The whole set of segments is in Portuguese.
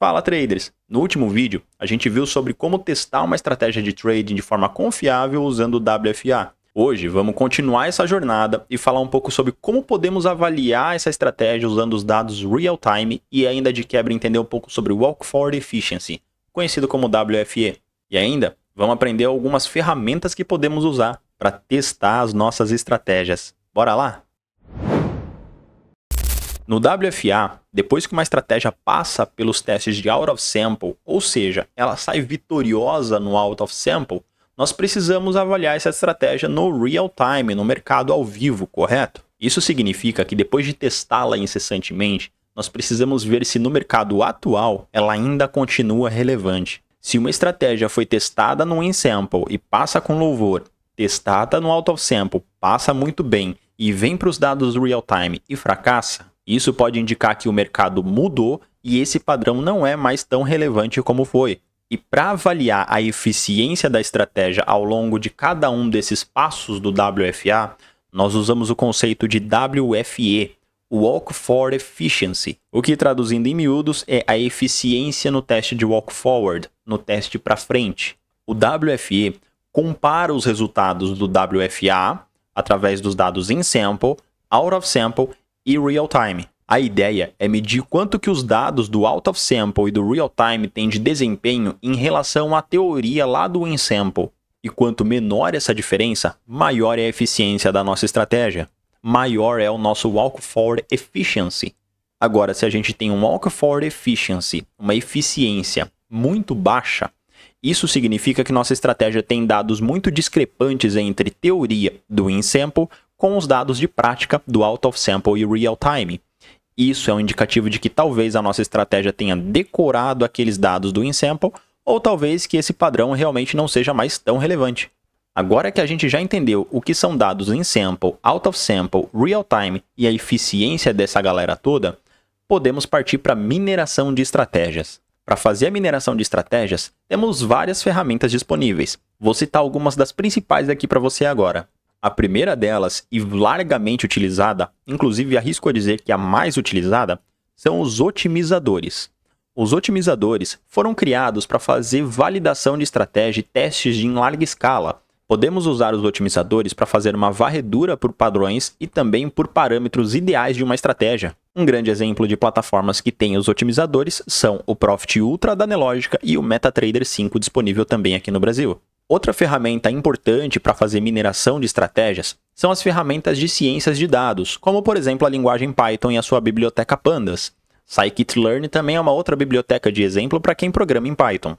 Fala traders! No último vídeo, a gente viu sobre como testar uma estratégia de trading de forma confiável usando o WFA. Hoje, vamos continuar essa jornada e falar um pouco sobre como podemos avaliar essa estratégia usando os dados real-time e ainda de quebra entender um pouco sobre o Walk Forward Efficiency, conhecido como WFE. E ainda, vamos aprender algumas ferramentas que podemos usar para testar as nossas estratégias. Bora lá? No WFA, depois que uma estratégia passa pelos testes de out of sample, ou seja, ela sai vitoriosa no out of sample, nós precisamos avaliar essa estratégia no real time, no mercado ao vivo, correto? Isso significa que depois de testá-la incessantemente, nós precisamos ver se no mercado atual ela ainda continua relevante. Se uma estratégia foi testada no in sample e passa com louvor, testada no out of sample, passa muito bem e vem para os dados real time e fracassa, isso pode indicar que o mercado mudou e esse padrão não é mais tão relevante como foi. E para avaliar a eficiência da estratégia ao longo de cada um desses passos do WFA, nós usamos o conceito de WFE, Walk Forward Efficiency, o que traduzindo em miúdos é a eficiência no teste de Walk Forward, no teste para frente. O WFE compara os resultados do WFA através dos dados in sample, out of sample e real time. A ideia é medir quanto que os dados do out of sample e do real time têm de desempenho em relação à teoria lá do in sample. E quanto menor essa diferença, maior é a eficiência da nossa estratégia. Maior é o nosso Walk Forward Efficiency. Agora, se a gente tem um Walk Forward Efficiency, uma eficiência muito baixa, isso significa que nossa estratégia tem dados muito discrepantes entre teoria do in sample com os dados de prática do out of sample e real time. Isso é um indicativo de que talvez a nossa estratégia tenha decorado aqueles dados do in sample ou talvez que esse padrão realmente não seja mais tão relevante. Agora que a gente já entendeu o que são dados in sample, out of sample, real time e a eficiência dessa galera toda, podemos partir para mineração de estratégias. Para fazer a mineração de estratégias, temos várias ferramentas disponíveis. Vou citar algumas das principais aqui para você agora. A primeira delas, e largamente utilizada, inclusive arrisco a dizer que a mais utilizada, são os otimizadores. Os otimizadores foram criados para fazer validação de estratégia e testes em larga escala. Podemos usar os otimizadores para fazer uma varredura por padrões e também por parâmetros ideais de uma estratégia. Um grande exemplo de plataformas que têm os otimizadores são o Profit Ultra da Nelogica e o MetaTrader 5 disponível também aqui no Brasil. Outra ferramenta importante para fazer mineração de estratégias são as ferramentas de ciências de dados, como por exemplo a linguagem Python e a sua biblioteca Pandas. Scikit-learn também é uma outra biblioteca de exemplo para quem programa em Python.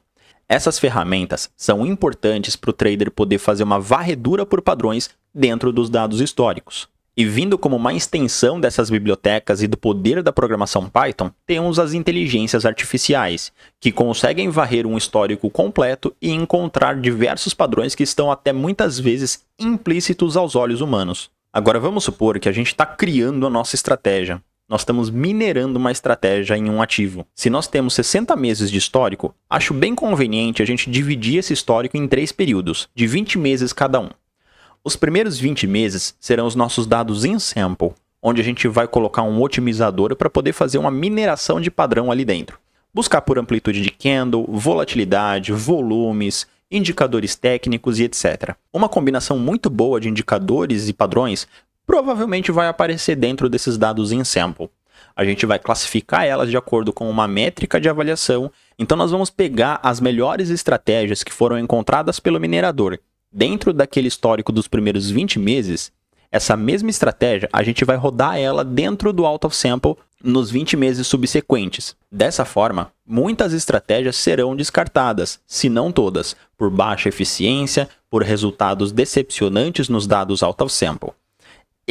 Essas ferramentas são importantes para o trader poder fazer uma varredura por padrões dentro dos dados históricos. E vindo como uma extensão dessas bibliotecas e do poder da programação Python, temos as inteligências artificiais, que conseguem varrer um histórico completo e encontrar diversos padrões que estão até muitas vezes implícitos aos olhos humanos. Agora vamos supor que a gente está criando a nossa estratégia. Nós estamos minerando uma estratégia em um ativo. Se nós temos 60 meses de histórico, acho bem conveniente a gente dividir esse histórico em 3 períodos, de 20 meses cada um. Os primeiros 20 meses serão os nossos dados in sample, onde a gente vai colocar um otimizador para poder fazer uma mineração de padrão ali dentro. Buscar por amplitude de candle, volatilidade, volumes, indicadores técnicos e etc. Uma combinação muito boa de indicadores e padrões provavelmente vai aparecer dentro desses dados in sample. A gente vai classificar elas de acordo com uma métrica de avaliação, então nós vamos pegar as melhores estratégias que foram encontradas pelo minerador. Dentro daquele histórico dos primeiros 20 meses, essa mesma estratégia a gente vai rodar ela dentro do out of sample nos 20 meses subsequentes. Dessa forma, muitas estratégias serão descartadas, se não todas, por baixa eficiência, por resultados decepcionantes nos dados out of sample.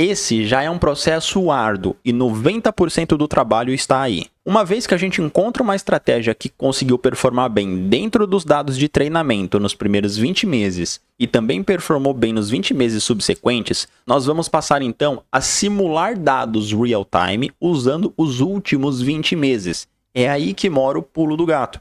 Esse já é um processo árduo e 90% do trabalho está aí. Uma vez que a gente encontra uma estratégia que conseguiu performar bem dentro dos dados de treinamento nos primeiros 20 meses e também performou bem nos 20 meses subsequentes, nós vamos passar então a simular dados real-time usando os últimos 20 meses. É aí que mora o pulo do gato.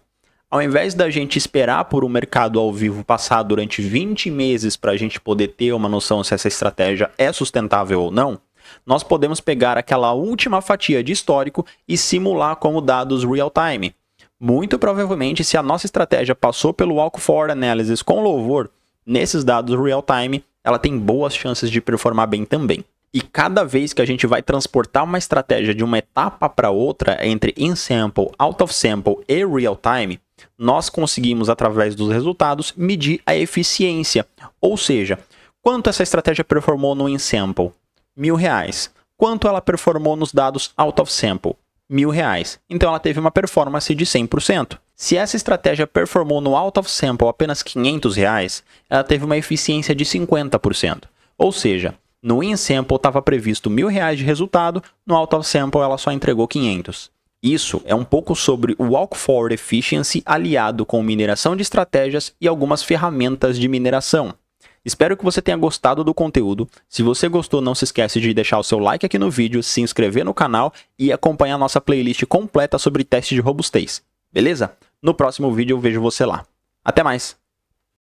Ao invés da gente esperar por um mercado ao vivo passar durante 20 meses para a gente poder ter uma noção se essa estratégia é sustentável ou não, nós podemos pegar aquela última fatia de histórico e simular como dados real-time. Muito provavelmente, se a nossa estratégia passou pelo Walk Forward Analysis com louvor, nesses dados real-time, ela tem boas chances de performar bem também. E cada vez que a gente vai transportar uma estratégia de uma etapa para outra, entre in-sample, out-of-sample e real-time, nós conseguimos, através dos resultados, medir a eficiência. Ou seja, quanto essa estratégia performou no in-sample? R$1.000. Quanto ela performou nos dados out-of-sample? R$1.000. Então ela teve uma performance de 100%. Se essa estratégia performou no out-of-sample apenas R$500, ela teve uma eficiência de 50%. Ou seja, no in-sample estava previsto R$1.000 de resultado, no out-of-sample ela só entregou 500. Isso é um pouco sobre o Walk Forward Efficiency aliado com mineração de estratégias e algumas ferramentas de mineração. Espero que você tenha gostado do conteúdo. Se você gostou, não se esquece de deixar o seu like aqui no vídeo, se inscrever no canal e acompanhar nossa playlist completa sobre teste de robustez. Beleza? No próximo vídeo eu vejo você lá. Até mais!